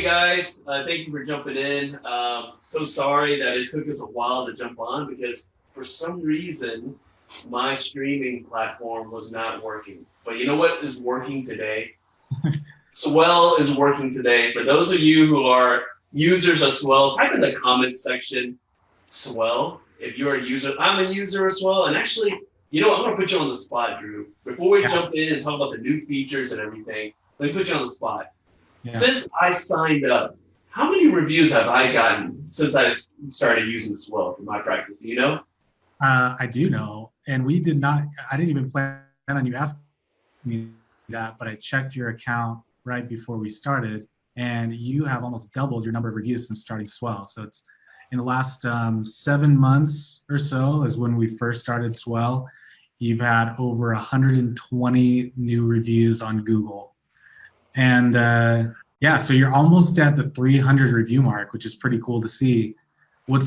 Hey guys, thank you for jumping in. So sorry that it took us a while to jump on because for some reason my streaming platform was not working. But you know what is working today? Swell is working today. For those of you who are users of Swell, type in the comments section Swell. If you're a user, I'm a user of Swell. And actually, you know what? I'm going to put you on the spot, Drew. Before we jump in and talk about the new features and everything, let me put you on the spot. Yeah. Since I signed up, how many reviews have I gotten since I started using Swell for my practice? Do you know? I do know. And we did not, I didn't even plan on you asking me that, but I checked your account right before we started, and you have almost doubled your number of reviews since starting Swell. So it's in the last 7 months or so is when we first started Swell. You've had over 120 new reviews on Google. And yeah, so you're almost at the 300 review mark, which is pretty cool to see. What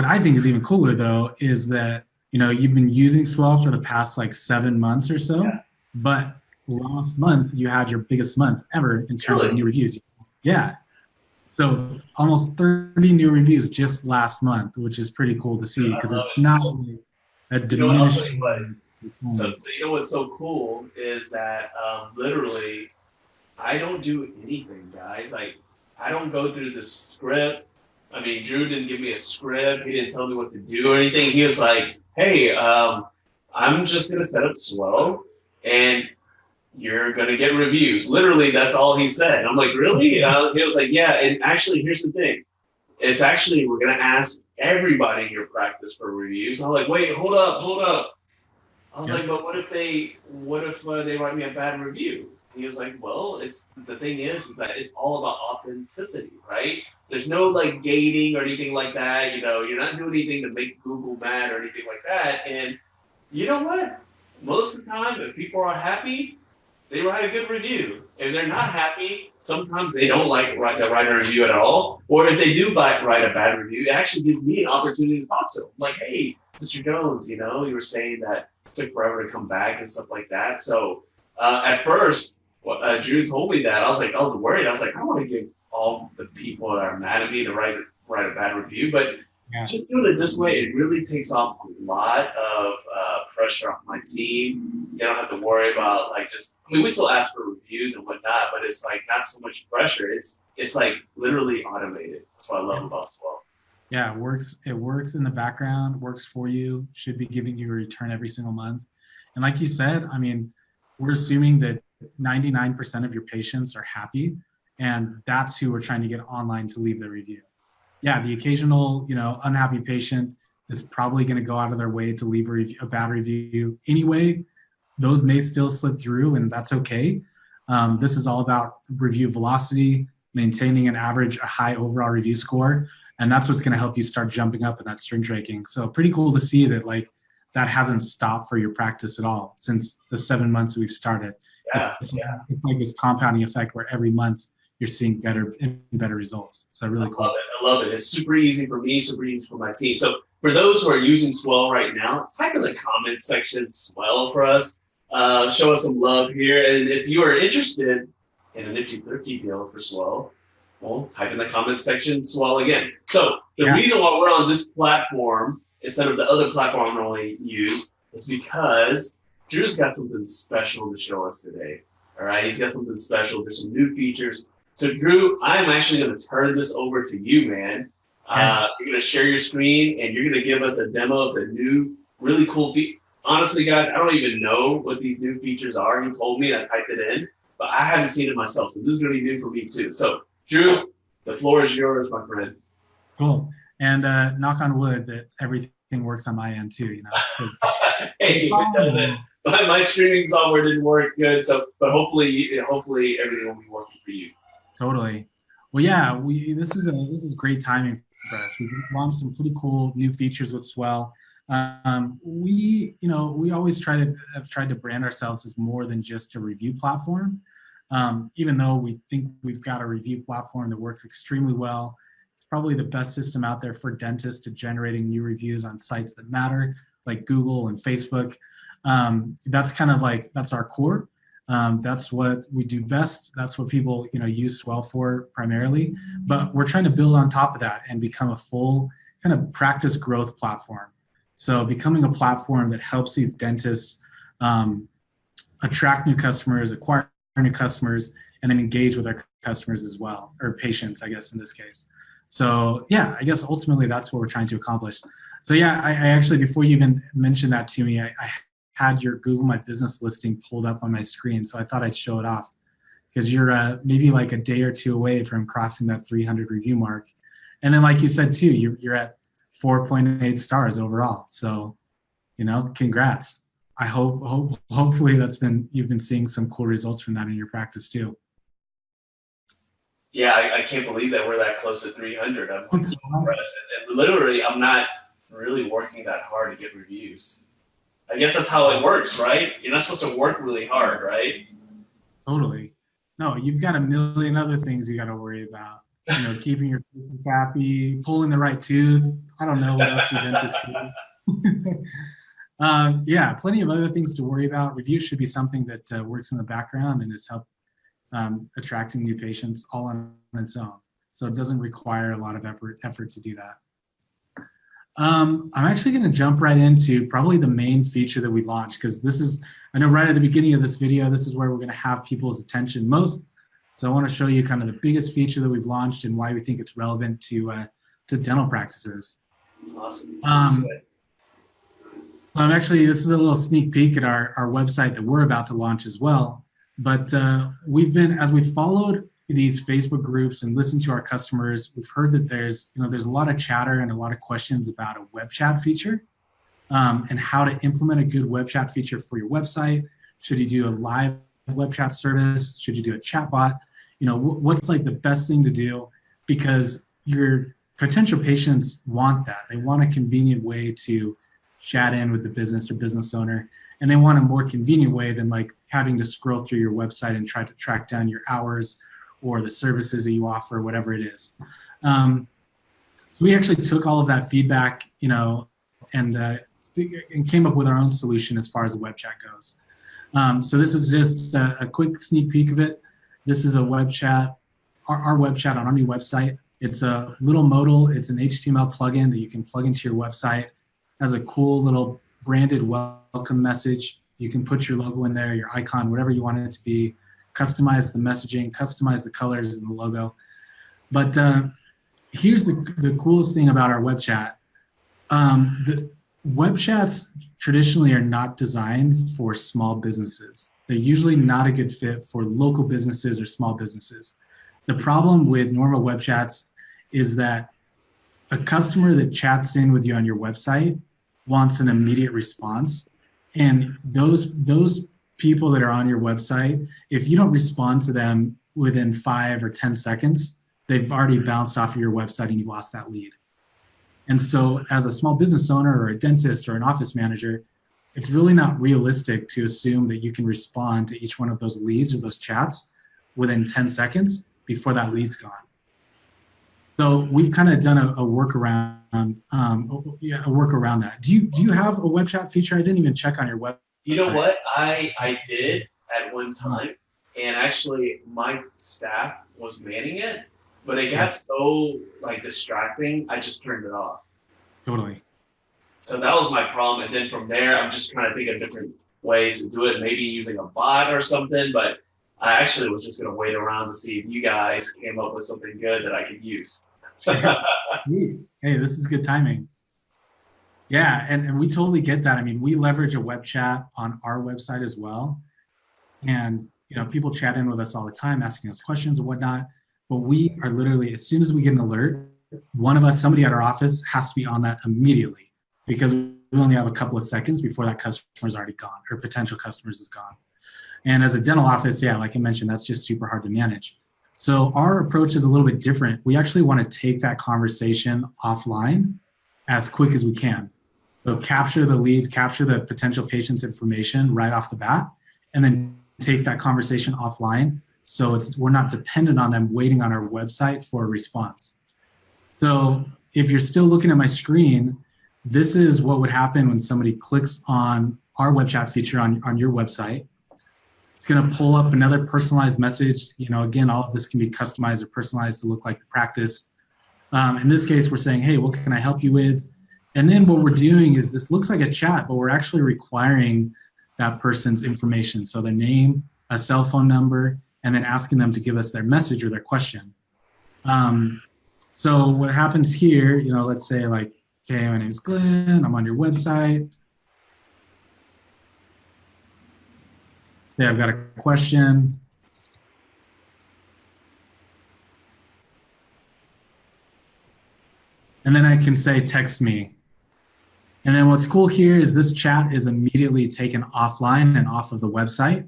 I think is even cooler though, is that, you know, you've been using Swell for the past like 7 months or so, but last month you had your biggest month ever in terms of new reviews. Yeah. So almost 30 new reviews just last month, which is pretty cool to see because it's not only a diminishing. So you know what's so cool is that literally I don't do anything, guys. Like, I don't go through the script. I mean, Drew didn't give me a script. He didn't tell me what to do or anything. He was like, hey, I'm just going to set up Swell, and you're going to get reviews. Literally, that's all he said. I'm like, really? He was like, yeah. And actually, here's the thing. It's actually, we're going to ask everybody in your practice for reviews. And I'm like, wait, hold up. I was like, but what if they write me a bad review? He was like, well, the thing is that it's all about authenticity, right? There's no like gating or anything like that. You know, you're not doing anything to make Google mad or anything like that. And you know what? Most of the time, if people are happy, they write a good review. If they're not happy, sometimes they don't write a review at all. Or if they do write a bad review, it actually gives me an opportunity to talk to them. Like, hey, Mr. Jones, you know, you were saying that it took forever to come back and stuff like that. So at first, Drew told me that. I was worried. I was like, I don't want to give all the people that are mad at me to write a bad review. But just doing it this way, it really takes off a lot of pressure off my team. You don't have to worry about we still ask for reviews and whatnot, but it's like not so much pressure. It's like literally automated. That's what I love about Swell. Yeah, it works in the background, works for you, should be giving you a return every single month. And like you said, I mean, we're assuming that 99% of your patients are happy, and that's who we're trying to get online to leave the review. Yeah, the occasional, you know, unhappy patient that's probably going to go out of their way to leave a bad review anyway. Those may still slip through, and that's okay. This is all about review velocity, maintaining a high overall review score, and that's what's going to help you start jumping up in that strength ranking. So pretty cool to see that that hasn't stopped for your practice at all since the 7 months that we've started. It's like this compounding effect where every month you're seeing better and better results. So really cool. I love it. It's super easy for me, super easy for my team. So for those who are using Swell right now, type in the comment section Swell for us. Show us some love here. And if you are interested in a Nifty Thrifty deal for Swell, well, type in the comment section Swell again. So the reason why we're on this platform instead of the other platform I normally use is because Drew's got something special to show us today. All right, he's got something special. There's some new features. So Drew, I'm actually going to turn this over to you, man. You're going to share your screen and you're going to give us a demo of the new, really cool feature. Honestly, guys, I don't even know what these new features are. He told me, and I typed it in, but I haven't seen it myself. So this is going to be new for me too. So Drew, the floor is yours, my friend. Cool. And knock on wood that everything works on my end too, you know. Hey, it doesn't. But my streaming software didn't work good, but hopefully everything will be working for you. Totally. Well, yeah, this is great timing for us. We've launched some pretty cool new features with Swell. We always have tried to brand ourselves as more than just a review platform. Even though we think we've got a review platform that works extremely well, it's probably the best system out there for dentists to generating new reviews on sites that matter, like Google and Facebook. That's our core. That's what we do best. That's what people, use Swell for primarily. But we're trying to build on top of that and become a full kind of practice growth platform. So becoming a platform that helps these dentists attract new customers, acquire new customers, and then engage with our customers as well, or patients, I guess, in this case. So yeah, I guess ultimately that's what we're trying to accomplish. So yeah, I actually, before you even mentioned that to me, I had your Google My Business listing pulled up on my screen. So I thought I'd show it off because you're maybe like a day or two away from crossing that 300 review mark. And then like you said too, you're at 4.8 stars overall. So, congrats. I hopefully you've been seeing some cool results from that in your practice too. Yeah, I can't believe that we're that close to 300. I'm like so impressed. And literally, I'm not really working that hard to get reviews. I guess that's how it works, right? You're not supposed to work really hard, right? Totally. No, you've got a million other things you got to worry about. Keeping your teeth happy, pulling the right tooth. I don't know what else your dentist do. Yeah, plenty of other things to worry about. Reviews should be something that works in the background and has helped attracting new patients all on its own. So it doesn't require a lot of effort to do that. I'm actually going to jump right into probably the main feature that we launched, because I know right at the beginning of this video, this is where we're going to have people's attention most. So I want to show you kind of the biggest feature that we've launched and why we think it's relevant to dental practices. Awesome. This is a little sneak peek at our website that we're about to launch as well. But as we followed these Facebook groups and listened to our customers, we've heard that there's a lot of chatter and a lot of questions about a web chat feature and how to implement a good web chat feature for your website. Should you do a live web chat service? Should you do a chat bot? What's like the best thing to do? Because your potential patients want that. They want a convenient way to chat in with the business or business owner, and they want a more convenient way than like having to scroll through your website and try to track down your hours or the services that you offer, whatever it is. So we actually took all of that feedback, and came up with our own solution as far as the web chat goes. So this is just a quick sneak peek of it. This is a web chat, our web chat on our new website. It's a little modal. It's an HTML plugin that you can plug into your website. It has a cool little branded welcome message. You can put your logo in there, your icon, whatever you want it to be. Customize the messaging, customize the colors and the logo. But here's the coolest thing about our web chat. The web chats traditionally are not designed for small businesses. They're usually not a good fit for local businesses or small businesses. The problem with normal web chats is that a customer that chats in with you on your website wants an immediate response. And those people that are on your website, if you don't respond to them within 5 or 10 seconds, they've already bounced off of your website and you've lost that lead. And so as a small business owner or a dentist or an office manager, it's really not realistic to assume that you can respond to each one of those leads or those chats within 10 seconds before that lead's gone. So we've kind of done a workaround, that. Do you have a web chat feature? I didn't even check on your website. You know what? I did at one time, and actually my staff was manning it, but it got so distracting, I just turned it off. Totally. So that was my problem, and then from there, I'm just trying to think of different ways to do it, maybe using a bot or something, but I actually was just going to wait around to see if you guys came up with something good that I could use. Hey, this is good timing. Yeah, and we totally get that. I mean, we leverage a web chat on our website as well. And, people chat in with us all the time, asking us questions and whatnot. But we are literally, as soon as we get an alert, one of us, somebody at our office, has to be on that immediately, because we only have a couple of seconds before that customer's already gone or potential customers is gone. And as a dental office, yeah, like I mentioned, that's just super hard to manage. So our approach is a little bit different. We actually want to take that conversation offline as quick as we can. So capture the leads, capture the potential patient's information right off the bat, and then take that conversation offline. So we're not dependent on them waiting on our website for a response. So if you're still looking at my screen, this is what would happen when somebody clicks on our web chat feature on your website. It's going to pull up another personalized message. Again, all of this can be customized or personalized to look like the practice. In this case, we're saying, hey, what can I help you with? And then what we're doing is this looks like a chat, but we're actually requiring that person's information. So their name, a cell phone number, and then asking them to give us their message or their question. So what happens here, let's say like, okay, my name is Glenn, I'm on your website. Okay, I've got a question. And then I can say, text me. And then what's cool here is this chat is immediately taken offline and off of the website.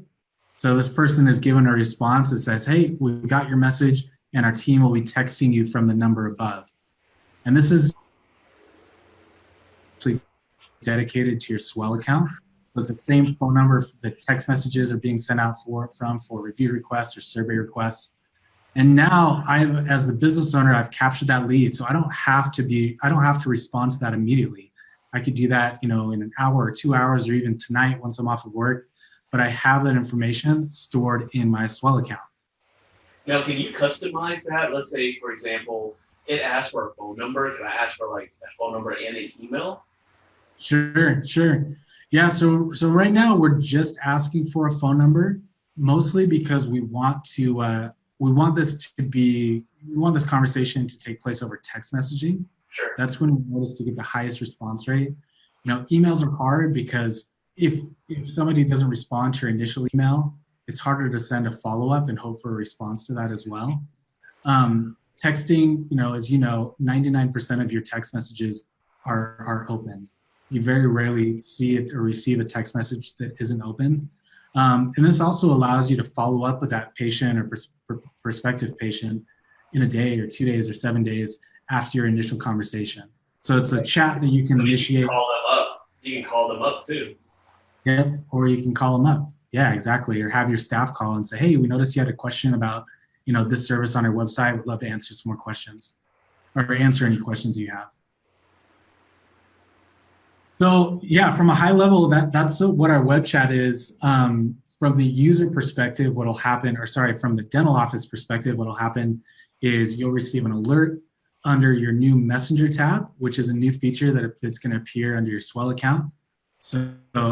So this person is given a response that says, hey, we got your message and our team will be texting you from the number above. And this is actually dedicated to your Swell account. So it's the same phone number that text messages are being sent out for review requests or survey requests. And now as the business owner, I've captured that lead. So I don't have to respond to that immediately. I could do that, in an hour or 2 hours or even tonight once I'm off of work, but I have that information stored in my Swell account. Now, can you customize that? Let's say, for example, it asks for a phone number. Can I ask for like a phone number and an email? Sure. Yeah, so right now we're just asking for a phone number, mostly because we want this conversation to take place over text messaging. Sure. That's when we notice to get the highest response rate. Emails are hard because if somebody doesn't respond to your initial email, it's harder to send a follow-up and hope for a response to that as well. Texting, as 99% of your text messages are opened. You very rarely see it or receive a text message that isn't opened. And this also allows you to follow up with that patient or prospective patient in a day or 2 days or 7 days after your initial conversation. So it's a chat that you can initiate. You can call them up. You can call them up too. Yep, or you can call them up. Yeah, exactly. Or have your staff call and say, hey, we noticed you had a question about, this service on our website. We'd love to answer some more questions or answer any questions you have. So yeah, from a high level, that's what our web chat is. From the user perspective, from the dental office perspective, what'll happen is you'll receive an alert under your new Messenger tab, which is a new feature that's going to appear under your Swell account. So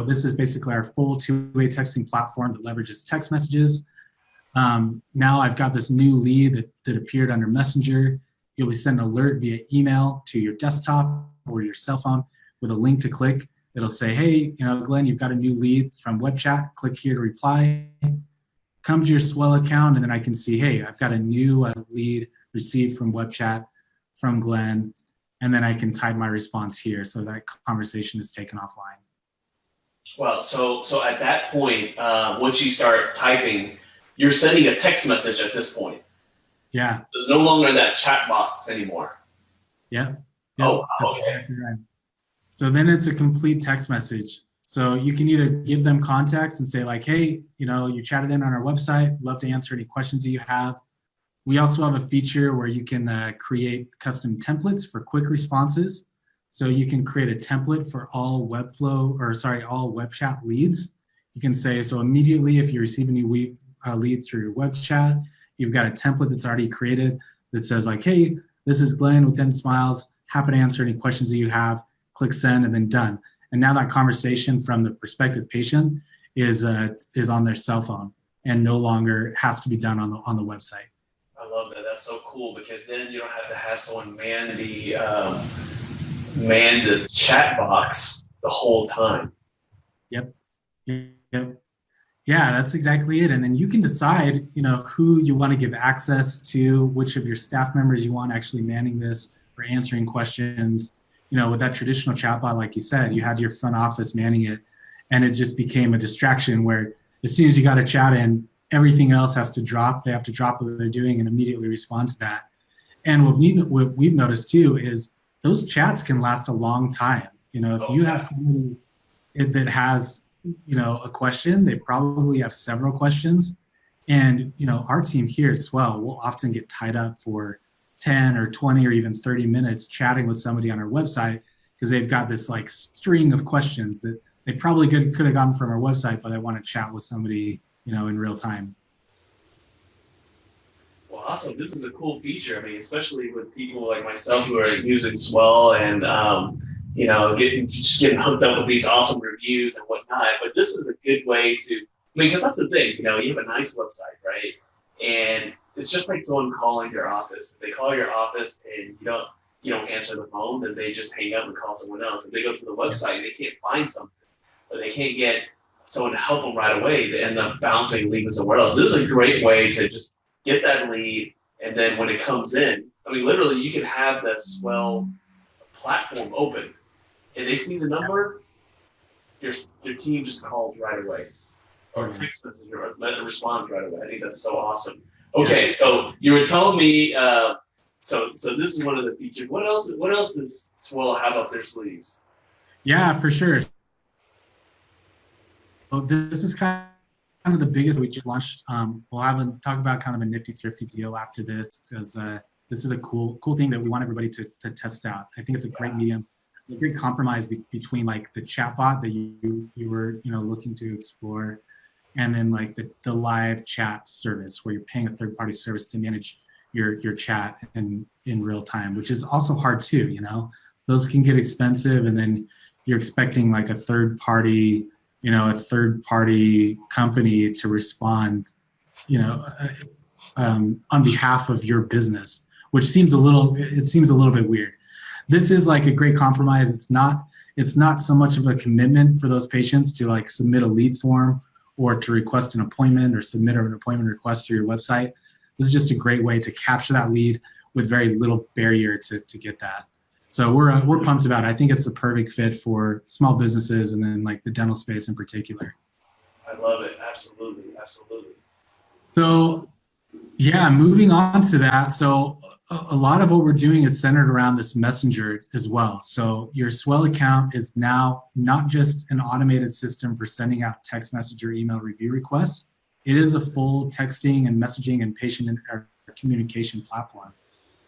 this is basically our full two-way texting platform that leverages text messages. Now I've got this new lead that appeared under Messenger. You'll be sent an alert via email to your desktop or your cell phone with a link to click. It'll say, hey, Glenn, you've got a new lead from web chat. Click here to reply. Come to your Swell account, and then I can see, hey, I've got a new lead received from web chat from Glenn, and then I can type my response here so that conversation is taken offline. Well, so at that point, once you start typing, you're sending a text message at this point. Yeah. There's no longer that chat box anymore. Yeah. Oh, okay. So then it's a complete text message. So you can either give them context and say like, hey, you chatted in on our website, love to answer any questions that you have. We also have a feature where you can create custom templates for quick responses. So you can create a template for all all web chat leads. You can say, so immediately if you receive a new lead through your web chat, you've got a template that's already created that says like, hey, this is Glenn with 10 Smiles. Happy to answer any questions that you have. Click send and then done. And now that conversation from the prospective patient is on their cell phone and no longer has to be done on the website. I love that. That's so cool because then you don't have to have someone man the chat box the whole time. Yep. Yeah, that's exactly it. And then you can decide, who you want to give access to, which of your staff members you want actually manning this or answering questions. With that traditional chatbot, like you said, you had your front office manning it, and it just became a distraction where as soon as you got a chat in, everything else has to drop. They have to drop what they're doing and immediately respond to that. And what we've noticed too is those chats can last a long time. If you have somebody that has, a question, they probably have several questions. And, our team here at Swell will often get tied up for 10 or 20 or even 30 minutes chatting with somebody on our website because they've got this string of questions that they probably could have gotten from our website, but they want to chat with somebody in real time. Well, awesome. This is a cool feature. I mean, especially with people like myself who are using Swell and getting hooked up with these awesome reviews and whatnot. But this is a good way to, I mean, because that's the thing. You have a nice website, right? And it's just like someone calling your office. If they call your office and you don't answer the phone, then they just hang up and call someone else. If they go to the website and they can't find something, or they can't get someone to help them right away, they end up bouncing, leaving somewhere else. This is a great way to just get that lead, and then when it comes in, I mean, literally, you can have the Swell platform open, and they see the number, your team just calls right away, or text message, or responds right away. I think that's so awesome. Okay, so you were telling me, so this is one of the features. What else does Swell have up their sleeves? Yeah, for sure. Well, this is kind of the biggest we just launched. We'll talk about kind of a Nifty Thrifty deal after this, because this is a cool thing that we want everybody to test out. I think it's a great medium, a great compromise between like the chatbot that you were looking to explore, and then like the live chat service where you're paying a third-party service to manage your chat in real time, which is also hard too. Those can get expensive, and then you're expecting like a third-party company to respond, on behalf of your business, which seems a little bit weird. This is like a great compromise. It's not so much of a commitment for those patients to like submit a lead form or to request an appointment or submit an appointment request through your website. This is just a great way to capture that lead with very little barrier to get that. So we're pumped about it. I think it's a perfect fit for small businesses, and then like the dental space in particular. I love it. Absolutely. So yeah, moving on to that. So a lot of what we're doing is centered around this messenger as well. So your Swell account is now not just an automated system for sending out text message or email review requests. It is a full texting and messaging and patient communication platform.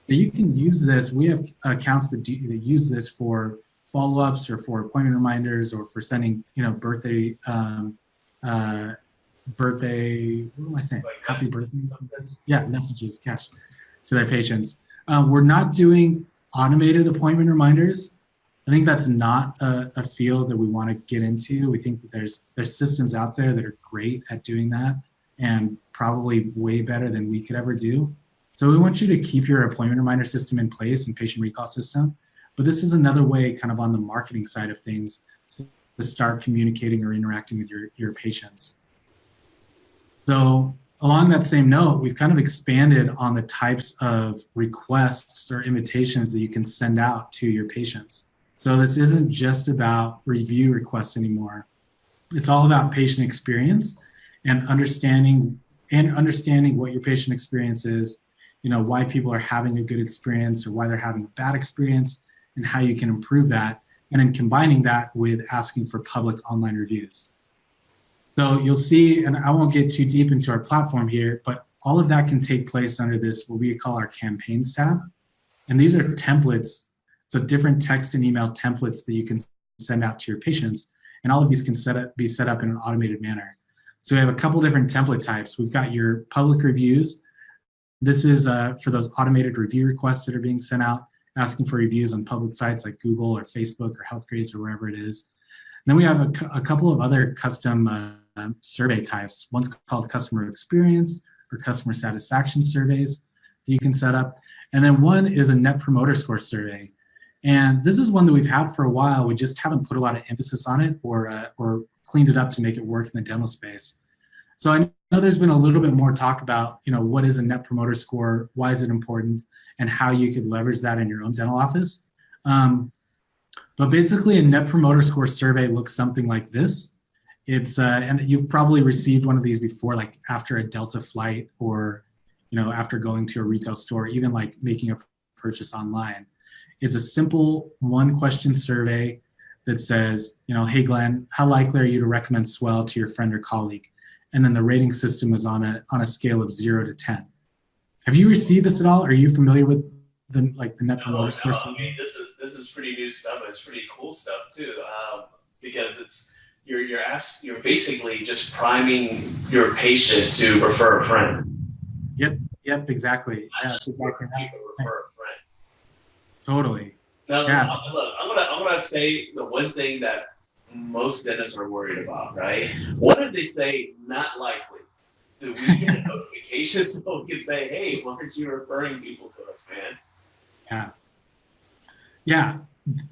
You can use this. We have accounts that use this for follow-ups or for appointment reminders or for sending, birthday, what am I saying? Like Happy birthday. Yeah, messages, to their patients. We're not doing automated appointment reminders. I think that's not a field that we want to get into. We think that there's systems out there that are great at doing that, and probably way better than we could ever do. So we want you to keep your appointment reminder system in place and patient recall system. But this is another way, kind of on the marketing side of things, to start communicating or interacting with your patients. So along that same note, we've kind of expanded on the types of requests or invitations that you can send out to your patients. So this isn't just about review requests anymore. It's all about patient experience and understanding what your patient experience is, why people are having a good experience or why they're having a bad experience, and how you can improve that, and then combining that with asking for public online reviews. So you'll see, and I won't get too deep into our platform here, but all of that can take place under this, what we call our campaigns tab. And these are templates, so different text and email templates that you can send out to your patients, and all of these can be set up in an automated manner. So we have a couple different template types. We've got your public reviews. This is for those automated review requests that are being sent out, asking for reviews on public sites like Google or Facebook or Healthgrades or wherever it is. And then we have a couple of other custom survey types. One's called customer experience or customer satisfaction surveys that you can set up. And then one is a net promoter score survey. And this is one that we've had for a while. We just haven't put a lot of emphasis on it or cleaned it up to make it work in the dental space. So I know there's been a little bit more talk about, what is a net promoter score, why is it important, and how you could leverage that in your own dental office. But basically a net promoter score survey looks something like this. It's, and you've probably received one of these before, like after a Delta flight or, after going to a retail store, even like making a purchase online. It's a simple one-question survey that says, hey Glenn, how likely are you to recommend Swell to your friend or colleague? And then the rating system is on a scale of 0 to 10. Have you received this at all? Are you familiar with the net promoter score? I mean, this is pretty new stuff. And it's pretty cool stuff too, because it's you're basically just priming your patient to refer a friend. Yep, exactly. Not Yeah, just exactly refer a friend. Totally. Now, Yeah. look, I'm gonna say the one thing that most dentists are worried about, right? What if they say not likely? Do we get a notification so we can say, hey, why aren't you referring people to us, man? Yeah. Yeah,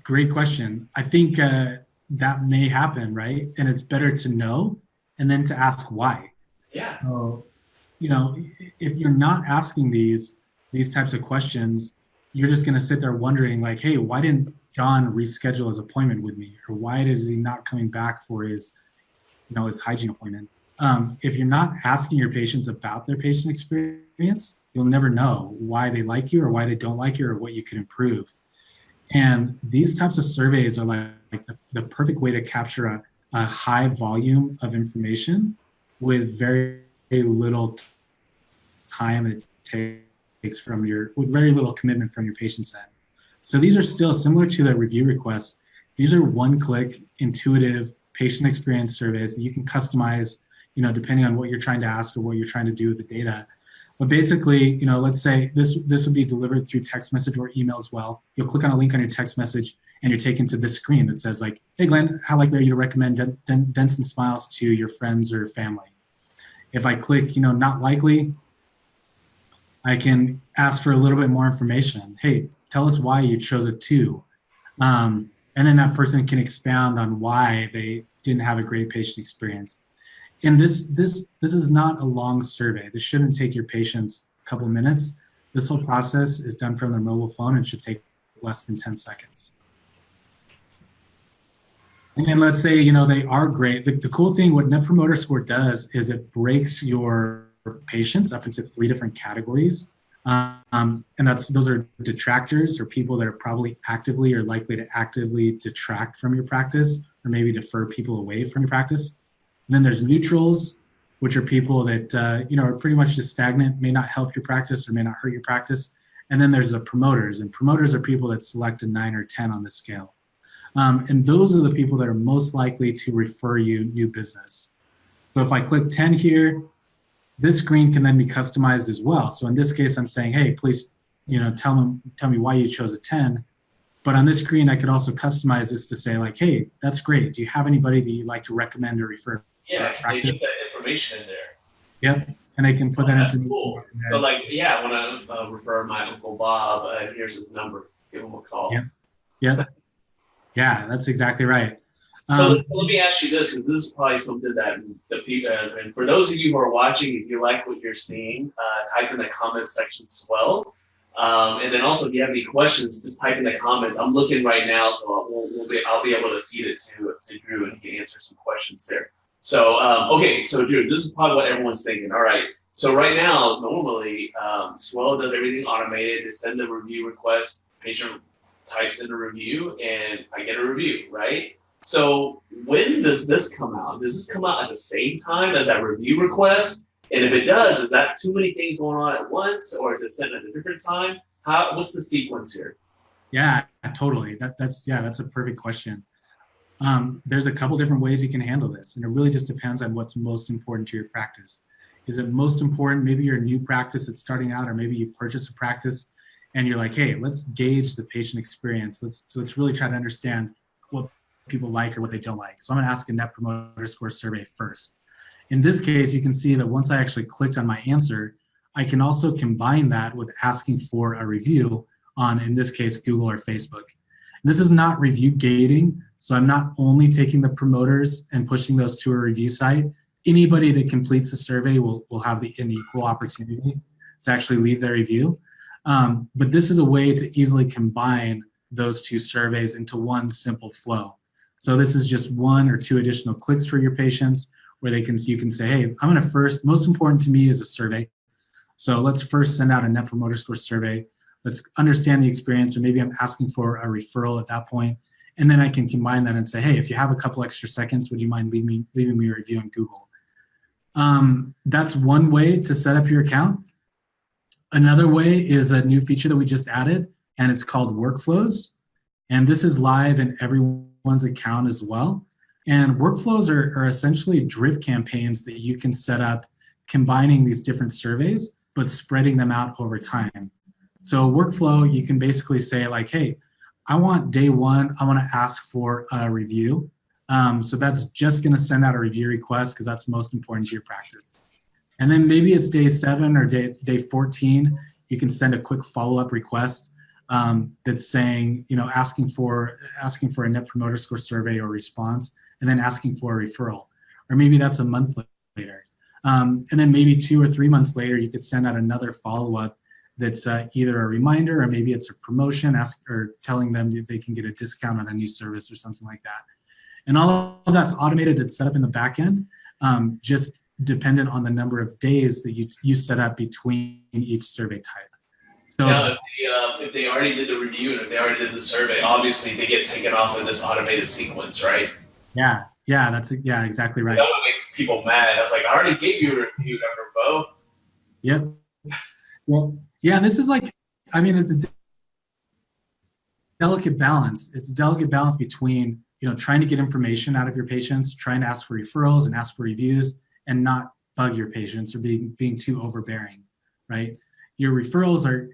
great question. I think that may happen, right? And it's better to know and then to ask why. Yeah. So, you know, if you're not asking these types of questions, you're just going to sit there wondering like, hey, why didn't John reschedule his appointment with me? Or why is he not coming back for his, his hygiene appointment? If you're not asking your patients about their patient experience, you'll never know why they like you or why they don't like you or what you can improve. And these types of surveys are like the perfect way to capture a high volume of information with very little time it takes from with very little commitment from your patient's end. So these are still similar to the review requests. These are one-click, intuitive patient experience surveys that you can customize, depending on what you're trying to ask or what you're trying to do with the data. But basically, let's say this would be delivered through text message or email as well. You'll click on a link on your text message and you're taken to this screen that says like, hey Glenn, how likely are you to recommend Dents and Smiles to your friends or family? If I click, not likely, I can ask for a little bit more information. Hey, tell us why you chose a 2. And then that person can expound on why they didn't have a great patient experience. And this is not a long survey. This shouldn't take your patients a couple of minutes. This whole process is done from their mobile phone and should take less than 10 seconds. And then let's say, they are great. The cool thing, what Net Promoter Score does is it breaks your patients up into 3 different categories. And those are detractors, or people that are probably actively or likely to actively detract from your practice or maybe defer people away from your practice. And then there's neutrals, which are people that are pretty much just stagnant, may not help your practice or may not hurt your practice. And then there's the promoters, and promoters are people that select a 9 or 10 on the scale. And those are the people that are most likely to refer you new business. So if I click 10 here, this screen can then be customized as well. So in this case, I'm saying, hey, please, tell me why you chose a 10. But on this screen, I could also customize this to say like, hey, that's great. Do you have anybody that you'd like to recommend or refer? Yeah, they get that information in there. Yep, and they can put that that's information. Cool. So like, yeah, I want to refer my Uncle Bob. Here's his number. Give him a call. Yep. Yeah, that's exactly right. So let me ask you this, because this is probably something that the people, and for those of you who are watching, if you like what you're seeing, type in the comments section Swell. And then also, if you have any questions, just type in the comments. I'm looking right now, so I'll be able to feed it to Drew, and he can answer some questions there. So, okay, so Drew, this is probably what everyone's thinking. All right, so right now, normally, Swell does everything automated. They send the review request, patient types in a review, and I get a review, right? So when does this come out? Does this come out at the same time as that review request? And if it does, is that too many things going on at once, or is it sent at a different time? What's the sequence here? Yeah, totally. That's a perfect question. There's a couple different ways you can handle this, and it really just depends on what's most important to your practice. Is it most important? Maybe you're a new practice that's starting out, or maybe you purchase a practice and you're like, hey, let's gauge the patient experience. Let's really try to understand what people like or what they don't like. So I'm going to ask a Net Promoter Score survey first. In this case, you can see that once I actually clicked on my answer, I can also combine that with asking for a review on, in this case, Google or Facebook. This is not review gating, so I'm not only taking the promoters and pushing those to a review site. Anybody that completes a survey will have an equal opportunity to actually leave their review. But this is a way to easily combine those 2 surveys into one simple flow. So this is just 1 or 2 additional clicks for your patients where you can say, hey, I'm gonna first, most important to me is a survey. So let's first send out a Net Promoter Score survey. Let's understand the experience, or maybe I'm asking for a referral at that point. And then I can combine that and say, hey, if you have a couple extra seconds, would you mind leaving me a review on Google? That's one way to set up your account. Another way is a new feature that we just added, and it's called workflows. And this is live in everyone's account as well. And workflows are essentially drip campaigns that you can set up combining these different surveys, but spreading them out over time. So workflow, you can basically say like, hey, I want day one, I want to ask for a review. So that's just going to send out a review request because that's most important to your practice. And then maybe it's day 7 or day 14, you can send a quick follow-up request that's saying, asking for a Net Promoter Score survey or response, and then asking for a referral. Or maybe that's a month later. And then maybe 2 or 3 months later, you could send out another follow-up that's either a reminder or maybe it's a promotion, or telling them that they can get a discount on a new service or something like that. And all of that's automated. It's set up in the back end, just dependent on the number of days that you set up between each survey type. So now, if they already did the review and if they already did the survey, obviously they get taken off of this automated sequence, right? Yeah, yeah, exactly right. That would make people mad. I was like, I already gave you a review number, Bo. Yep. Well, yeah, this is like, I mean, it's a delicate balance. It's a delicate balance between, trying to get information out of your patients, trying to ask for referrals and ask for reviews, and not bug your patients or being too overbearing, right? Your referrals are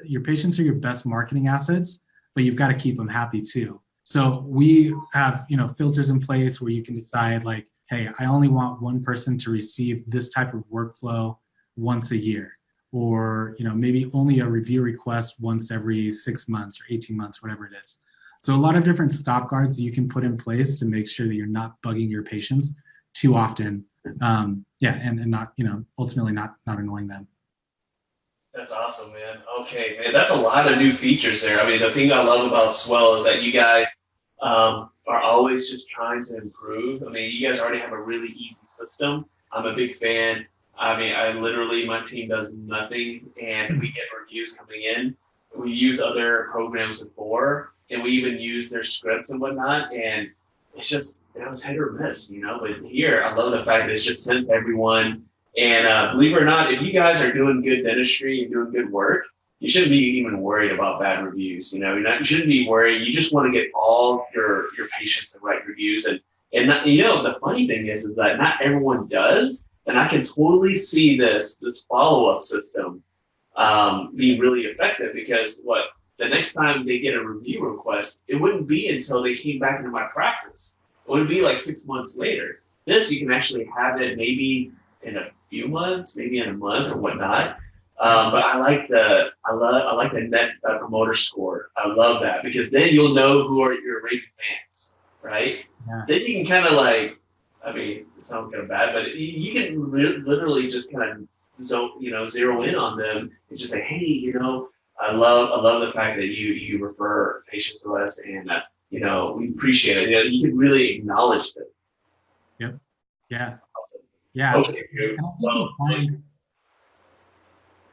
your patients are your best marketing assets, but you've got to keep them happy too. So we have, filters in place where you can decide like, hey, I only want one person to receive this type of workflow once a year, or maybe only a review request once every 6 months or 18 months, whatever it is. So a lot of different stop guards you can put in place to make sure that you're not bugging your patients too often. And not, ultimately not annoying them. That's awesome, man. Okay, man, that's a lot of new features there. I mean, the thing I love about Swell is that you guys are always just trying to improve. I mean, you guys already have a really easy system. I'm a big fan. I mean, my team does nothing, and we get reviews coming in. We use other programs before, and we even use their scripts and whatnot, and it's just, it was hit or miss, but here, I love the fact that it's just sent to everyone. And believe it or not, if you guys are doing good dentistry and doing good work, you shouldn't be even worried about bad reviews. You shouldn't be worried. You just want to get all your patients to write reviews. And not, the funny thing is that not everyone does. And I can totally see this follow-up system being really effective, because the next time they get a review request, it wouldn't be until they came back into my practice. It would be like 6 months later. This, you can actually have it maybe in a few months, maybe in a month or whatnot. But I like the Net Promoter Score. I love that, because then you'll know who are your raving fans, right? Yeah. Then you can kind of like, I mean, it sounds kind of bad, but you can literally just kind of zero in on them and just say, hey, I love the fact that you refer patients to us, and we appreciate it. You can really acknowledge them. Yep. Yeah. Yeah. Okay.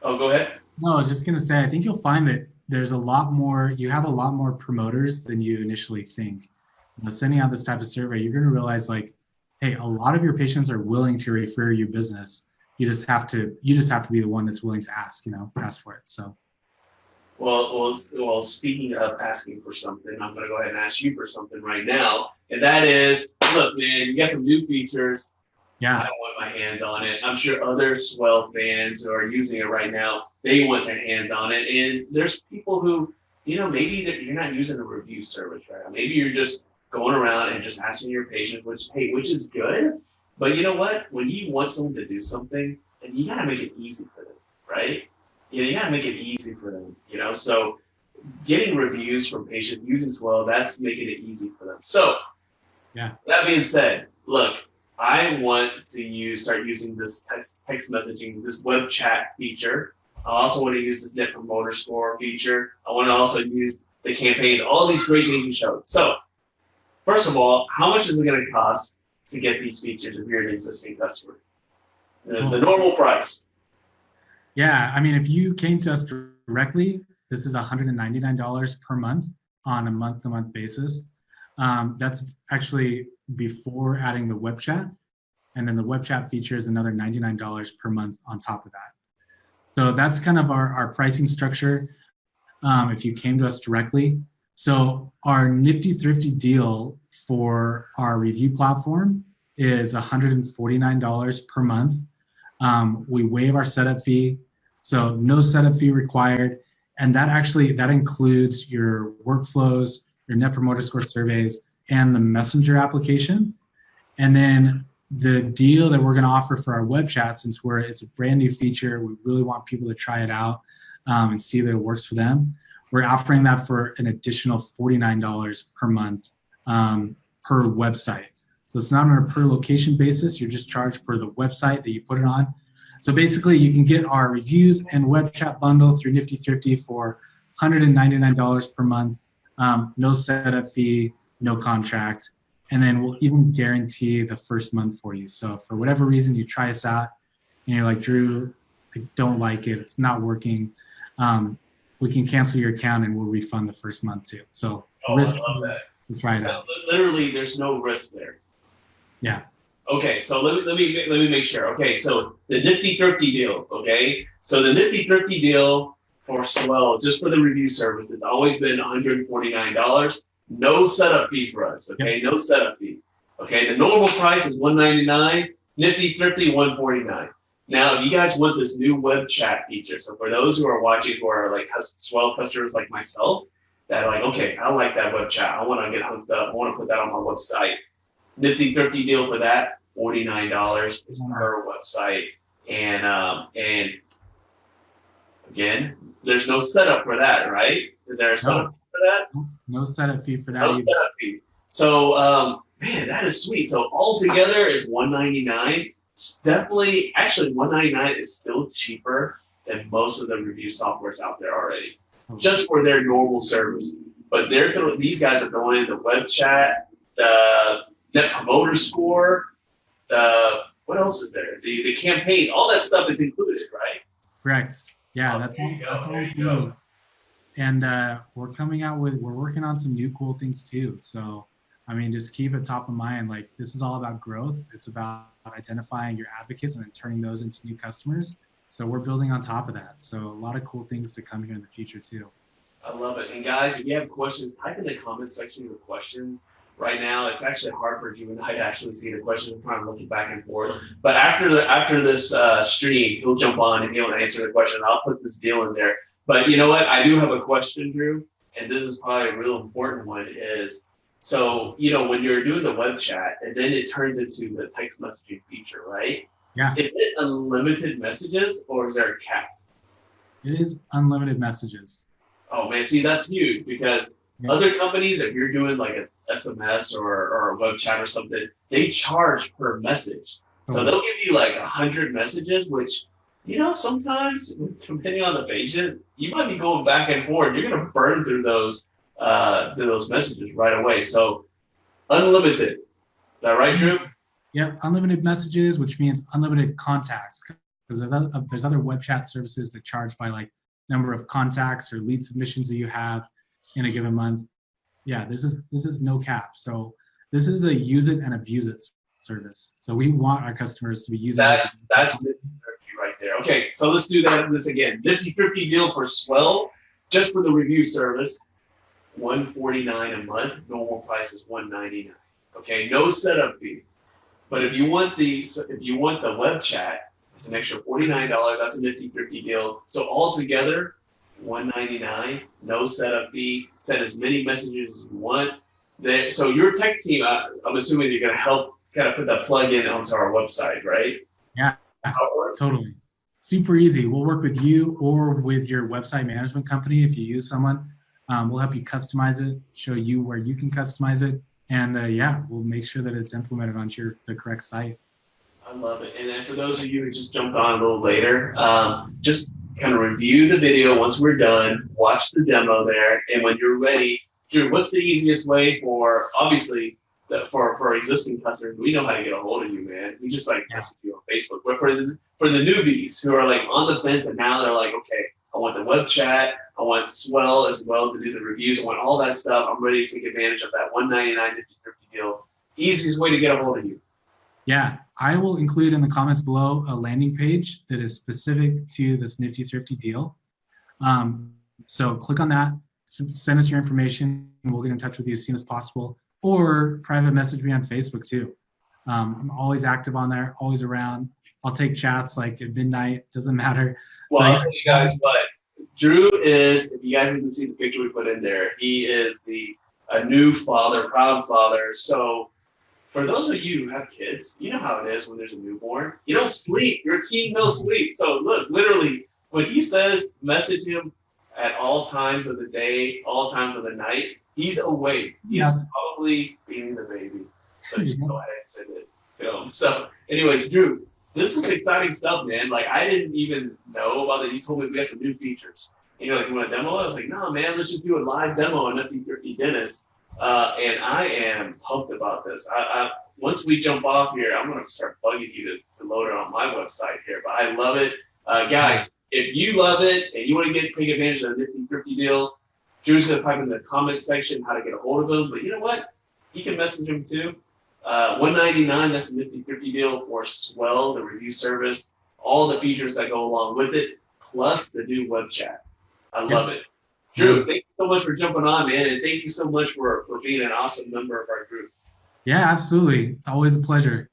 Go ahead. No, I was just going to say, I think you'll find that you have a lot more promoters than you initially think. Sending out this type of survey, you're going to realize like, hey, a lot of your patients are willing to refer you business. You just have to be the one that's willing to ask for it. So. Well, speaking of asking for something, I'm going to go ahead and ask you for something right now. And that is, look, man, you got some new features. Yeah. I don't want my hands on it. I'm sure other Swell fans who are using it right now, they want their hands on it. And there's people who, maybe that you're not using a review service right now. Maybe you're just going around and just asking your patients, which is good. But you know what? When you want someone to do something, then you got to make it easy for them, right? You got to make it easy for them, So getting reviews from patients using Swell, that's making it easy for them. So, yeah. That being said, look, I want to start using this text messaging, this web chat feature. I also want to use this Net Promoter Score feature. I want to also use the campaigns, all these great things you showed. So, first of all, how much is it going to cost to get these features if you're an existing customer? The normal price. Yeah, I mean, if you came to us directly, this is $199 per month on a month-to-month basis. That's actually before adding the web chat, and then the web chat feature is another $99 per month on top of that. So that's kind of our pricing structure. If you came to us directly, So our Nifty Thrifty deal for our review platform is $149 per month. We waive our setup fee, so no setup fee required. And that includes your workflows, your Net Promoter Score surveys, and the Messenger application. And then the deal that we're going to offer for our web chat, since it's a brand new feature, we really want people to try it out and see that it works for them. We're offering that for an additional $49 per month per website. So it's not on a per location basis. You're just charged per the website that you put it on. So basically, you can get our reviews and web chat bundle through Nifty Thrifty for $199 per month. No setup fee, no contract. And then we'll even guarantee the first month for you. So for whatever reason you try us out and you're like, Drew, I don't like it, it's not working, we can cancel your account and we'll refund the first month too. So risk, I love that. To try it out. Literally, there's no risk there. Yeah. Okay, so let me make sure. Okay, so the Nifty Thrifty deal. Okay, so the Nifty Thrifty deal for Swell, just for the review service, it's always been $149. No setup fee for us. Okay, no setup fee. Okay, the normal price is $199. Nifty Thrifty $149. Now, if you guys want this new web chat feature, so for those who are watching who are like Swell customers like myself, that are like, okay, I like that web chat, I want to get hooked up, I want to put that on my website. Nifty Thrifty deal for that, $49 per website, and again, there's no setup for that, right? Is there a setup fee for that? No setup fee for that. No setup fee. So, man, that is sweet. So altogether is $199. It's definitely, actually, $199 is still cheaper than most of the review softwares out there already, just for their normal service. But these guys are throwing in the web chat, the Net Promoter Score, what else is there? The campaign, all that stuff is included, right? Correct. Yeah, that's all included. And we're working on some new cool things too. So, I mean, just keep it top of mind. Like, this is all about growth. It's about identifying your advocates and then turning those into new customers. So we're building on top of that. So a lot of cool things to come here in the future too. I love it. And guys, if you have questions, type in the comments section your questions. Right now, it's actually hard for you and I to actually see the questions. I'm trying to look back and forth. But after this stream, he'll jump on and he'll answer the question. I'll put this deal in there. But you know what? I do have a question, Drew, and this is probably a real important one. Is so when you're doing the web chat and then it turns into the text messaging feature, right? Yeah. Is it unlimited messages or is there a cap? It is unlimited messages. Oh man, see, that's huge because other companies, if you're doing like an SMS or a web chat or something, they charge per message. So they'll give you like 100 messages, which, sometimes depending on the patient, you might be going back and forth. You're going to burn through those messages right away. So unlimited. Is that right, Drew? Yeah, unlimited messages, which means unlimited contacts. Because there's other web chat services that charge by like number of contacts or lead submissions that you have in a given month. Yeah, this is no cap. So this is a use it and abuse it service. So we want our customers to be using that's Nifty Thrifty right there. Okay, so let's do this again. Nifty Thrifty deal for Swell, just for the review service, $149 a month. Normal price is $199. Okay, no setup fee. But if you want the web chat, it's an extra $49. That's a Nifty Thrifty deal. So altogether, $199, no setup fee. Send as many messages as you want. So your tech team, I'm assuming you're going to help kind of put that plug in onto our website, right? Yeah, totally. Super easy. We'll work with you or with your website management company if you use someone. We'll help you customize it, show you where you can customize it, and we'll make sure that it's implemented onto the correct site. I love it. And then for those of you who just jumped on a little later, just kind of review the video once we're done, watch the demo there, and when you're ready, Drew, what's the easiest way for, obviously, for existing customers, we know how to get a hold of you, man. We just message you on Facebook. But for the newbies who are like on the fence and now they're like, okay, I want the web chat, I want Swell as well to do the reviews, I want all that stuff. I'm ready to take advantage of that $199 Nifty Thrifty deal. Easiest way to get a hold of you. Yeah, I will include in the comments below a landing page that is specific to this Nifty Thrifty deal. So click on that, send us your information and we'll get in touch with you as soon as possible, or private message me on Facebook too. I'm always active on there, always around. I'll take chats like at midnight, doesn't matter. Well, So, I'll tell you guys what. Drew is, if you guys didn't see the picture we put in there, he is a new father, proud father. So for those of you who have kids, you know how it is when there's a newborn. You don't sleep. Your team no sleep. So look, literally, when he says message him at all times of the day, all times of the night, he's awake. He's probably being the baby. So you can go ahead and send it to him. So anyways, Drew, this is exciting stuff, man. Like, I didn't even know about it. You told me we had some new features. And you're like, you want a demo? I was like, no, man, let's just do a live demo on Nifty Thrifty Dentist. And I am pumped about this. Once we jump off here, I'm going to start bugging you to load it on my website here. But I love it. Guys, if you love it and you want to take advantage of the Nifty Thrifty deal, Drew's going to type in the comments section how to get a hold of him. But you know what? You can message him too. $199, that's a Nifty Thrifty deal for Swell, the review service, all the features that go along with it, plus the new web chat. I love it. Drew, thank you so much for jumping on, man, and thank you so much for being an awesome member of our group. Yeah, absolutely. It's always a pleasure.